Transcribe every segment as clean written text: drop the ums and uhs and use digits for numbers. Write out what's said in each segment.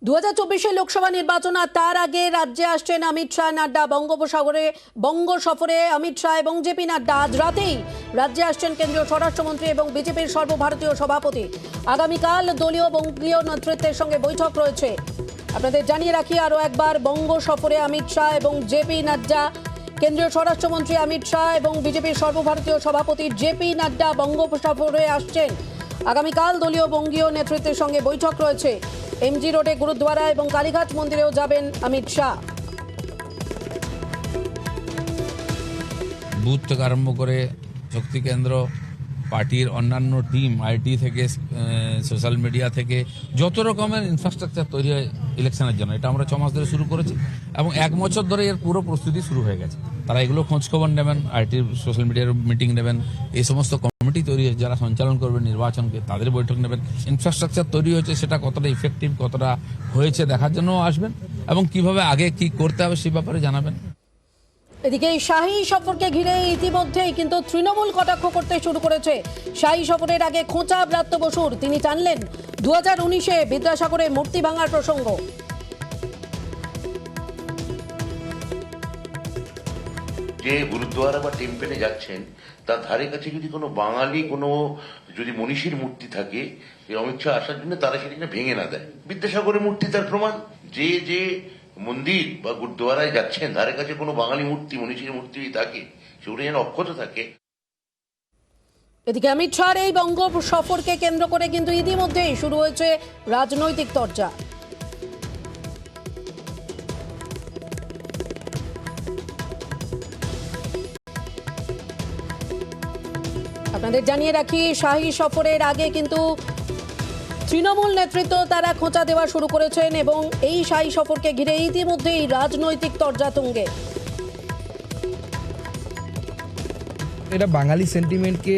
2024 লোকসভা নির্বাচন আর তার আগে রাজ্যে আসছেন অমিত শাহ নাড্ডা। বঙ্গ সফরে অমিত শাহ এবং জেপি নাড্ডা আজ রাতেই রাজ্যে আসছেন কেন্দ্রীয় স্বরাষ্ট্রমন্ত্রী এবং বিজেপির সর্বভারতীয় সভাপতি। আগামীকাল দলীয় বঙ্গীয় নেতৃত্বের সঙ্গে বৈঠক রয়েছে। আপনাদের জানিয়ে রাখি আরও একবার, বঙ্গ সফরে অমিত শাহ এবং জেপি নাড্ডা। কেন্দ্রীয় স্বরাষ্ট্রমন্ত্রী অমিত শাহ এবং বিজেপির সর্বভারতীয় সভাপতি জেপি নাড্ডা বঙ্গ সফরে আসছেন। আগামীকাল দলীয় বঙ্গীয় নেতৃত্বের সঙ্গে বৈঠক রয়েছে। এমজি রোডে গুরুদ্বারা এবং কালীঘাট মন্দিরেও যাবেন অমিত শাহ। বুথ থেকে আরম্ভ করে শক্তি কেন্দ্র, পার্টির অন্যান্য টিম, আইটি থেকে সোশ্যাল মিডিয়া থেকে যত রকমের ইনফ্রাস্ট্রাকচার তৈরি হয় ইলেকশনের জন্য, এটা আমরা 6 মাস ধরে শুরু করেছি এবং 1 বছর ধরে এর পুরো প্রস্তুতি শুরু হয়ে গেছে। তারা এগুলো খোঁজখবর নেবেন, আইটির সোশ্যাল মিডিয়ার মিটিং নেবেন, এই সমস্ত কমিটি তৈরি হয়েছে যারা সঞ্চালন করবেন নির্বাচনকে, তাদের বৈঠক নেবেন। ইনফ্রাস্ট্রাকচার তৈরি হয়েছে, সেটা কতটা ইফেক্টিভ, কতটা হয়েছে দেখার জন্য আসবেন এবং কিভাবে আগে কি করতে হবে সেই ব্যাপারে জানাবেন। এদিকে এই শাহী সফরকে ঘিরে ইতিমধ্যেই কিন্তু তৃণমূল কটাক্ষ করতে শুরু করেছে। শাহী সফরের আগে খোঁচা ব্রাত্য বসুর, তিনি টানলেন 2019-এ বিদ্যাসাগরে মূর্তি ভাঙার প্রসঙ্গ। যে গুরুদ্বারা বা টেম্পেলে যাচ্ছেন তার ধারে কাছে যদি কোনো বাঙালি কোনো যদি মনীষীর মূর্তি থাকে, এই অমিত শাহ আসার জন্য তারা সেটা ভেঙে না দেয়। বিদ্যাসাগরের মূর্তি তার প্রমাণ। যে যে মন্দির বা গুরুদ্বারায় যাচ্ছেন ধারে কাছে কোনো বাঙালি মূর্তি, মনীষীর মূর্তি থাকে, সেগুলো যেন অক্ষত থাকে। এদিকে অমিত শাহর এই বঙ্গ সফরকে কেন্দ্র করে কিন্তু ইতিমধ্যেই শুরু হয়েছে রাজনৈতিক চর্চা। আপনাদের জানিয়ে রাখি, শাহী সফরের আগে কিন্তু তৃণমূল নেতৃত্ব তারা খোঁচা দেওয়া শুরু করেছেন এবং এই শাহী সফরকে ঘিরে ইতিমধ্যেই রাজনৈতিক তরজা তুঙ্গে। এরা বাঙালি সেন্টিমেন্টকে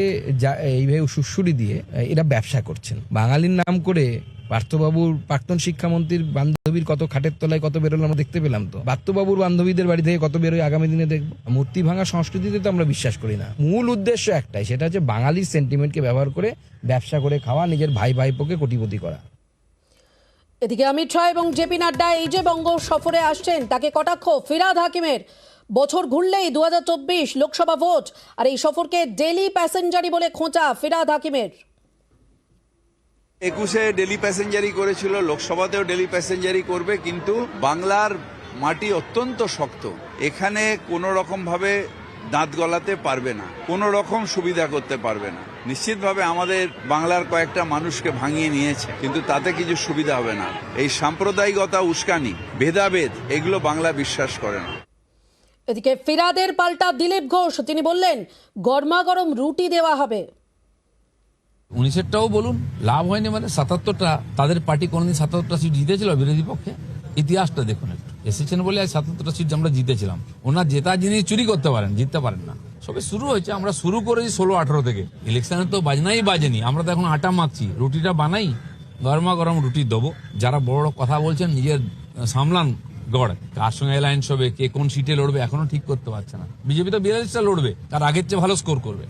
এইভাবে সুশ্রুতি দিয়ে এরা ব্যবসা করছেন। বাঙালির নাম করে পার্থবাবুর প্রাক্তন শিক্ষামন্ত্রীর বান্ধবীর কত খাটের তলায় কত বেরোলো আমরা দেখতে পেলাম। তো পার্থবাবুর বান্ধবীদের বাড়ি থেকে কত বেরোয় আগামী দিনে দেখবো। মূর্তি ভাঙা সংস্কৃতিতে তো আমরা বিশ্বাস করি না। মূল উদ্দেশ্য একটাই, সেটা হচ্ছে বাঙালির সেন্টিমেন্টকে ব্যবহার করে ব্যবসা করে খাওয়া, নিজের ভাই ভাইপোকে কোটিপতি করা। এদিকে অমিত শাহ এবং জেপি নাড্ডা এই যে বঙ্গ সফরে আসছেন, তাকে কটাক্ষ ফিরহাদ হাকিমের। বছর ঘুরলেই 2024 লোকসভা ভোট, আর এই সফরকে ডেলি প্যাসেঞ্জারি বলে খোঁচা ফিরহাদ হাকিমের। 21-এ ডেলি প্যাসেঞ্জারি করেছিল, লোকসভাতেও ডেলি প্যাসেঞ্জারি করবে, কিন্তু বাংলার মাটি অত্যন্ত শক্ত, এখানে কোনো রকম ভাবে দাঁত গলাতে পারবে না, কোনো রকম সুবিধা করতে পারবে না। নিশ্চিতভাবে আমাদের বাংলার কয়েকটা মানুষকে ভাঙিয়ে নিয়েছে, কিন্তু তাতে কিছু সুবিধা হবে না। এই সাম্প্রদায়িকতা, উস্কানি, ভেদাভেদ, এগুলো বাংলা বিশ্বাস করে না। এদিকে ফিরহাদের পাল্টা দিলীপ ঘোষ, তিনি বললেন গরমা গরম রুটি দেওয়া হবে। 19-এরটাও বলুন, লাভ হয়নি মানে 77টা, তাদের পার্টি কোনোদিন 77টা সিট জিতেছিল বিরোধী পক্ষে? ইতিহাসটা দেখুন একটু। এসেছেন বলে 77টা সিট আমরা জিতেছিলাম। ওনার জেতা জিনিস চুরি করতে পারেন, জিততে পারেন না। সবে শুরু হয়েছে, আমরা শুরু করেছি 16-18 থেকে। ইলেকশনে তো বাজনাই বাজেনি, আমরা তো এখন আটা মাখছি, রুটিটা বানাই, গরমা গরম রুটি দেবো। যারা বড় বড় কথা বলছেন নিজের সামলান গড়, কার সঙ্গে অ্যালায়েন্স হবে, কে কোন সিটে লড়বে এখনো ঠিক করতে পারছে না। বিজেপি তো 42টা লড়বে, তার আগের চেয়ে ভালো স্কোর করবে।